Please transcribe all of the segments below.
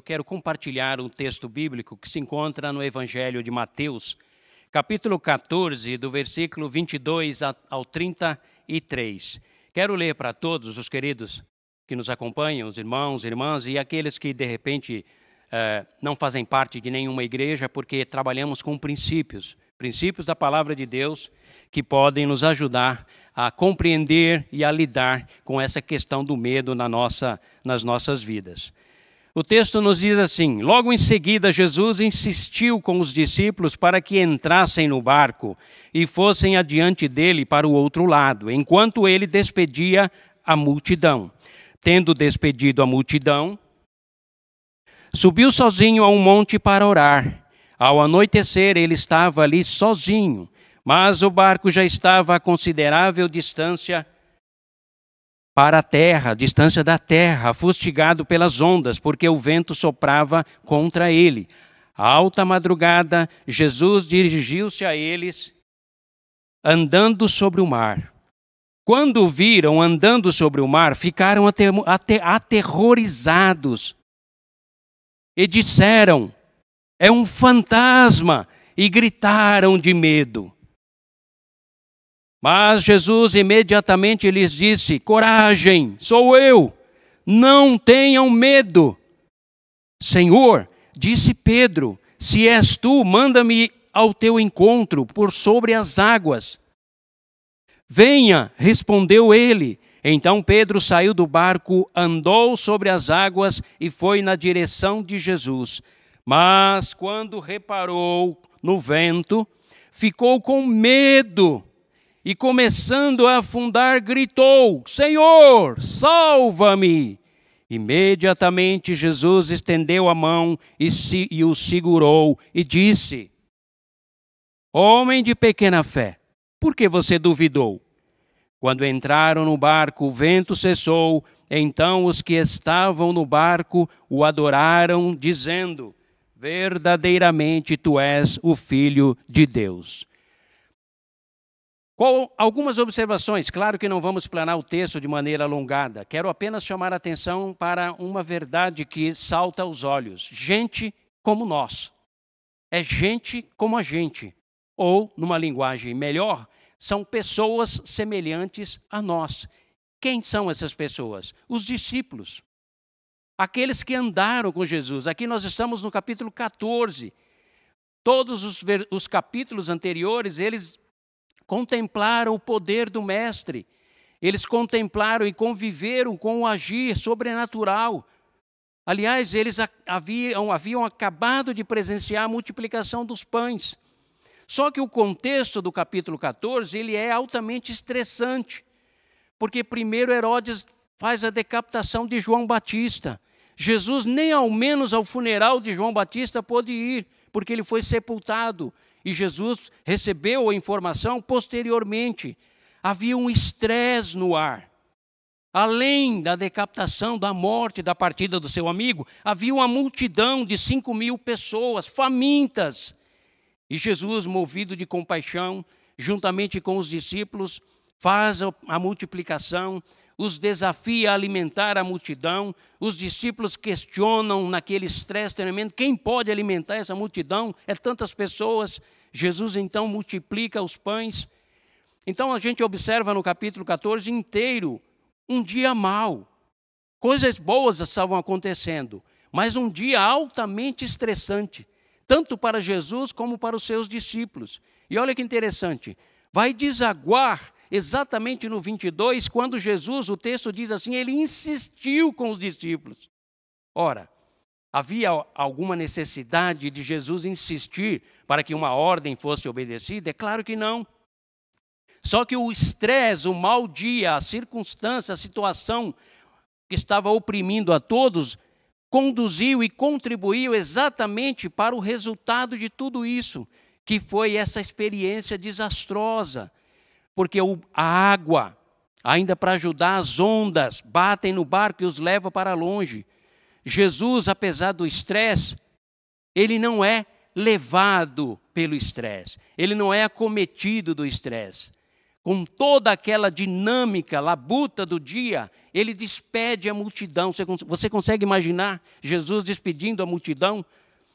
quero compartilhar um texto bíblico que se encontra no Evangelho de Mateus, capítulo 14, do versículo 22 ao 33. Quero ler para todos os queridos que nos acompanham, os irmãos, irmãs, e aqueles que, de repente, não fazem parte de nenhuma igreja, porque trabalhamos com princípios da palavra de Deus, que podem nos ajudar a compreender e a lidar com essa questão do medo nas nossas vidas. O texto nos diz assim: logo em seguida Jesus insistiu com os discípulos para que entrassem no barco e fossem adiante dele para o outro lado, enquanto ele despedia a multidão. Tendo despedido a multidão, subiu sozinho a um monte para orar. Ao anoitecer ele estava ali sozinho, mas o barco já estava a considerável distância para a terra, distância da terra, fustigado pelas ondas, porque o vento soprava contra ele. À alta madrugada, Jesus dirigiu-se a eles, andando sobre o mar. Quando o viram andando sobre o mar, ficaram aterrorizados e disseram: é um fantasma, e gritaram de medo. Mas Jesus imediatamente lhes disse: coragem, sou eu, não tenham medo. Senhor, disse Pedro, se és tu, manda-me ao teu encontro por sobre as águas. Venha, respondeu ele. Então Pedro saiu do barco, andou sobre as águas e foi na direção de Jesus. Mas quando reparou no vento, ficou com medo. E começando a afundar, gritou: Senhor, salva-me! Imediatamente Jesus estendeu a mão e o segurou e disse: homem de pequena fé, por que você duvidou? Quando entraram no barco, o vento cessou. Então os que estavam no barco o adoraram, dizendo: verdadeiramente tu és o Filho de Deus. Algumas observações, claro que não vamos explanar o texto de maneira alongada. Quero apenas chamar a atenção para uma verdade que salta aos olhos. Gente como nós. É gente como a gente. Ou, numa linguagem melhor, são pessoas semelhantes a nós. Quem são essas pessoas? Os discípulos. Aqueles que andaram com Jesus. Aqui nós estamos no capítulo 14. Todos os capítulos anteriores, eles contemplaram o poder do Mestre. Eles contemplaram e conviveram com o agir sobrenatural. Aliás, eles haviam acabado de presenciar a multiplicação dos pães. Só que o contexto do capítulo 14, ele é altamente estressante. Porque primeiro Herodes faz a decapitação de João Batista. Jesus nem ao menos ao funeral de João Batista pôde ir, porque ele foi sepultado. E Jesus recebeu a informação posteriormente. Havia um estresse no ar. Além da decapitação, da morte, da partida do seu amigo, havia uma multidão de 5.000 pessoas famintas. E Jesus, movido de compaixão, juntamente com os discípulos, faz a multiplicação, os desafia a alimentar a multidão. Os discípulos questionam naquele estresse tremendo: quem pode alimentar essa multidão? É tantas pessoas. Jesus então multiplica os pães. Então a gente observa no capítulo 14 inteiro um dia mau. Coisas boas estavam acontecendo, mas um dia altamente estressante, tanto para Jesus como para os seus discípulos. E olha que interessante, vai desaguar exatamente no 22, quando Jesus, o texto diz assim, ele insistiu com os discípulos. Ora, havia alguma necessidade de Jesus insistir para que uma ordem fosse obedecida? É claro que não. Só que o estresse, o mau dia, a circunstância, a situação que estava oprimindo a todos, conduziu e contribuiu exatamente para o resultado de tudo isso, que foi essa experiência desastrosa. Porque a água, ainda para ajudar, as ondas batem no barco e os levam para longe. Jesus, apesar do estresse, ele não é levado pelo estresse. Ele não é acometido do estresse. com toda aquela dinâmica, labuta do dia, ele despede a multidão. Você consegue imaginar Jesus despedindo a multidão?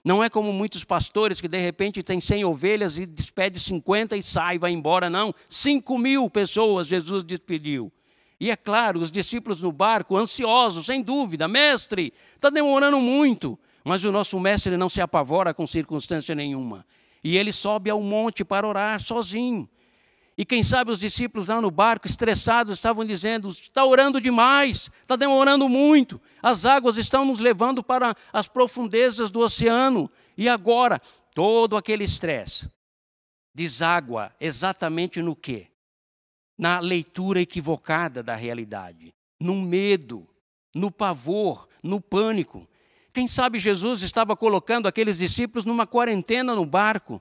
Não é como muitos pastores que de repente tem 100 ovelhas e despede 50 e sai, vai embora, não. 5.000 pessoas Jesus despediu. E é claro, os discípulos no barco, ansiosos, sem dúvida. Mestre, está demorando muito. Mas o nosso mestre não se apavora com circunstância nenhuma. E ele sobe ao monte para orar sozinho. E quem sabe os discípulos lá no barco, estressados, estavam dizendo, está orando demais, está demorando muito. As águas estão nos levando para as profundezas do oceano. E agora, todo aquele estresse deságua exatamente no quê? Na leitura equivocada da realidade, no medo, no pavor, no pânico. Quem sabe Jesus estava colocando aqueles discípulos numa quarentena no barco.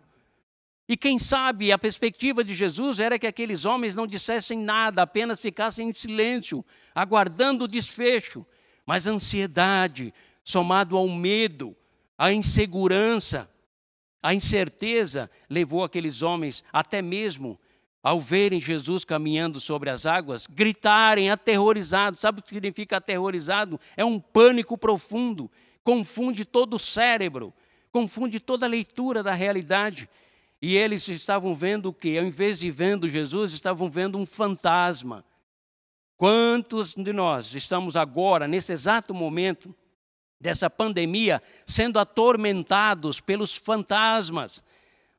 E quem sabe a perspectiva de Jesus era que aqueles homens não dissessem nada, apenas ficassem em silêncio, aguardando o desfecho. Mas a ansiedade, somado ao medo, à insegurança, à incerteza, levou aqueles homens até mesmo, ao verem Jesus caminhando sobre as águas, gritarem aterrorizados. Sabe o que significa aterrorizado? É um pânico profundo, confunde todo o cérebro, confunde toda a leitura da realidade. E eles estavam vendo o quê? Ao invés de vendo Jesus, estavam vendo um fantasma. Quantos de nós estamos agora, nesse exato momento dessa pandemia, sendo atormentados pelos fantasmas?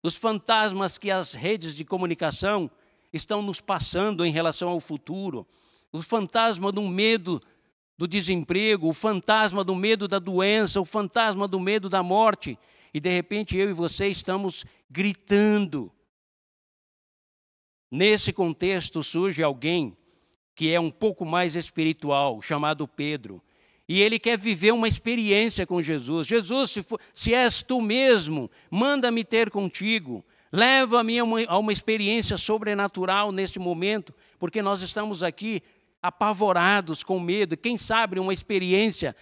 Os fantasmas que as redes de comunicação estão nos passando em relação ao futuro. O fantasma do medo do desemprego, o fantasma do medo da doença, o fantasma do medo da morte. E de repente eu e você estamos gritando. Nesse contexto surge alguém que é um pouco mais espiritual, chamado Pedro. E ele quer viver uma experiência com Jesus. Jesus, se és tu mesmo, manda-me ter contigo. Leva-me a uma experiência sobrenatural neste momento, porque nós estamos aqui apavorados, com medo. Quem sabe uma experiência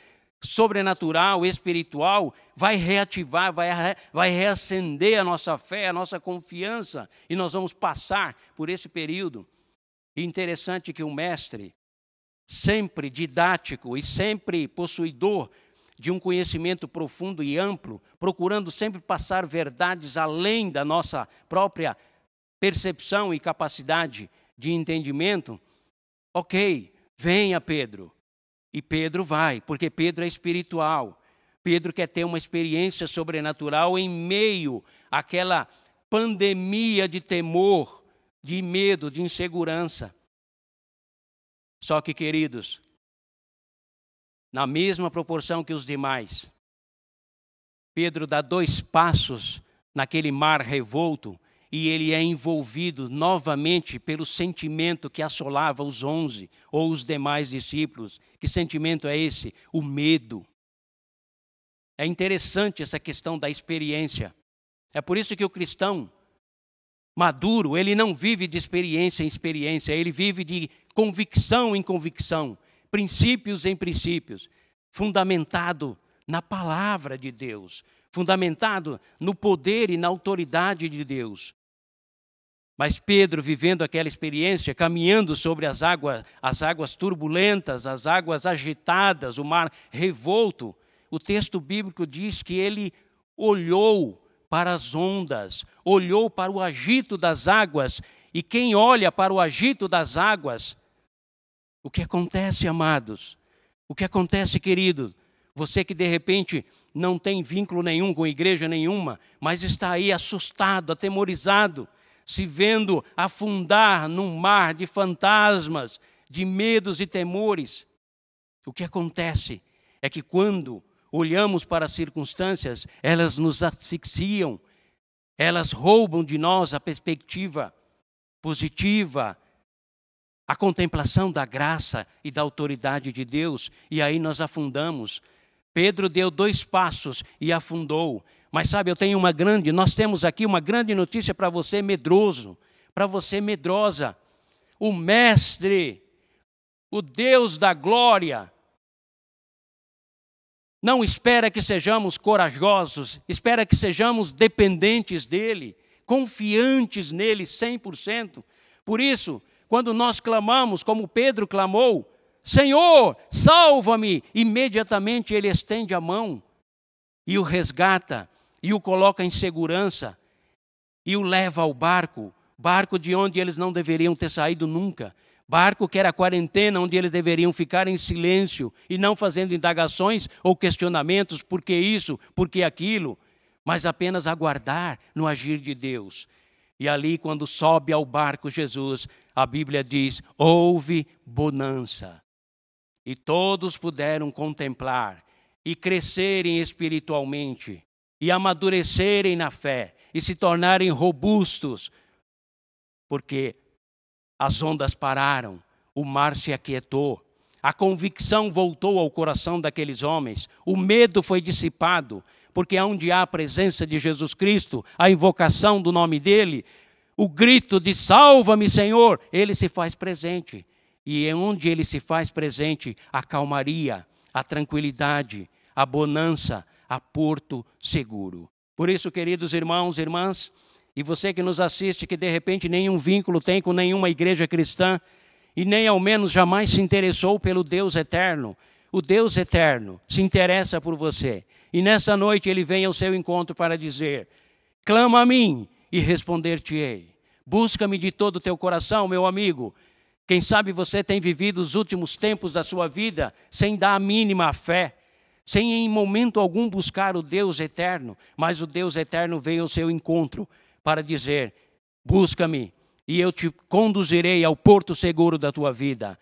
sobrenatural, espiritual, vai reativar, vai reacender a nossa fé, a nossa confiança, e nós vamos passar por esse período. E interessante que o mestre, sempre didático e sempre possuidor de um conhecimento profundo e amplo, procurando sempre passar verdades além da nossa própria percepção e capacidade de entendimento. Ok, venha Pedro. E Pedro vai, porque Pedro é espiritual. Pedro quer ter uma experiência sobrenatural em meio àquela pandemia de temor, de medo, de insegurança. Só que, queridos, na mesma proporção que os demais, Pedro dá 2 passos naquele mar revolto e ele é envolvido novamente pelo sentimento que assolava os 11 ou os demais discípulos. Que sentimento é esse? O medo. É interessante essa questão da experiência. É por isso que o cristão maduro, ele não vive de experiência em experiência, ele vive de convicção em convicção, princípios em princípios, fundamentado na palavra de Deus, fundamentado no poder e na autoridade de Deus. Mas Pedro, vivendo aquela experiência, caminhando sobre as águas turbulentas, as águas agitadas, o mar revolto, o texto bíblico diz que ele olhou para as ondas, olhou para o agito das águas, e quem olha para o agito das águas, o que acontece, amados? O que acontece, querido? Você que de repente não tem vínculo nenhum com igreja nenhuma, mas está aí assustado, atemorizado, se vendo afundar num mar de fantasmas, de medos e temores. O que acontece é que quando olhamos para as circunstâncias, elas nos asfixiam, elas roubam de nós a perspectiva positiva, a contemplação da graça e da autoridade de Deus, e aí nós afundamos. Pedro deu 2 passos e afundou. Mas sabe, nós temos aqui uma grande notícia para você medroso, para você medrosa. O Mestre, o Deus da glória, não espera que sejamos corajosos, espera que sejamos dependentes dEle, confiantes nele 100%, Por isso, quando nós clamamos, como Pedro clamou, Senhor, salva-me, imediatamente ele estende a mão e o resgata, e o coloca em segurança, e o leva ao barco de onde eles não deveriam ter saído nunca, barco que era a quarentena, onde eles deveriam ficar em silêncio e não fazendo indagações ou questionamentos, por que isso, por que aquilo, mas apenas aguardar no agir de Deus. E ali, quando sobe ao barco Jesus, a Bíblia diz, houve bonança. E todos puderam contemplar e crescerem espiritualmente, e amadurecerem na fé, e se tornarem robustos, porque as ondas pararam, o mar se aquietou, a convicção voltou ao coração daqueles homens, o medo foi dissipado, porque onde há a presença de Jesus Cristo, a invocação do nome dele, o grito de salva-me, Senhor, ele se faz presente. E onde ele se faz presente, a calmaria, a tranquilidade, a bonança, a porto seguro. Por isso, queridos irmãos e irmãs, e você que nos assiste, que de repente nenhum vínculo tem com nenhuma igreja cristã, e nem ao menos jamais se interessou pelo Deus eterno, o Deus eterno se interessa por você. E nessa noite ele vem ao seu encontro para dizer, clama a mim e responder-te-ei. Busca-me de todo o teu coração, meu amigo. Quem sabe você tem vivido os últimos tempos da sua vida sem dar a mínima fé, sem em momento algum buscar o Deus eterno, mas o Deus eterno veio ao seu encontro para dizer, busca-me e eu te conduzirei ao porto seguro da tua vida.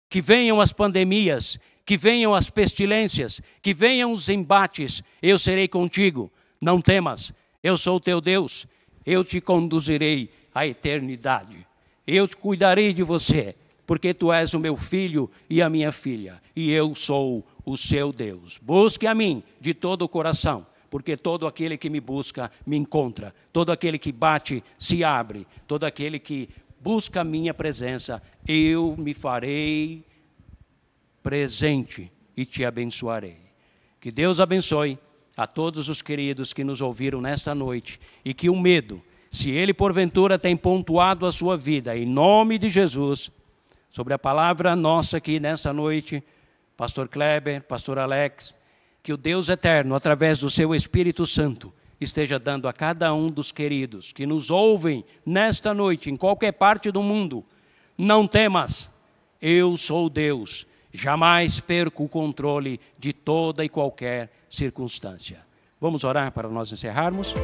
Que venham as pandemias, que venham as pestilências, que venham os embates, eu serei contigo. Não temas, eu sou o teu Deus, eu te conduzirei à eternidade. Eu te cuidarei de você, porque tu és o meu filho e a minha filha, e eu sou o seu Deus. Busque a mim de todo o coração, porque todo aquele que me busca, me encontra. Todo aquele que bate, se abre. Todo aquele que busca a minha presença, eu me farei presente e te abençoarei. Que Deus abençoe a todos os queridos que nos ouviram nesta noite, e que o medo, se ele porventura tem pontuado a sua vida, em nome de Jesus, sobre a palavra nossa aqui nessa noite, Pastor Kleber, Pastor Alex, que o Deus eterno, através do seu Espírito Santo, esteja dando a cada um dos queridos que nos ouvem nesta noite, em qualquer parte do mundo, não temas, eu sou Deus, jamais perco o controle de toda e qualquer circunstância. Vamos orar para nós encerrarmos?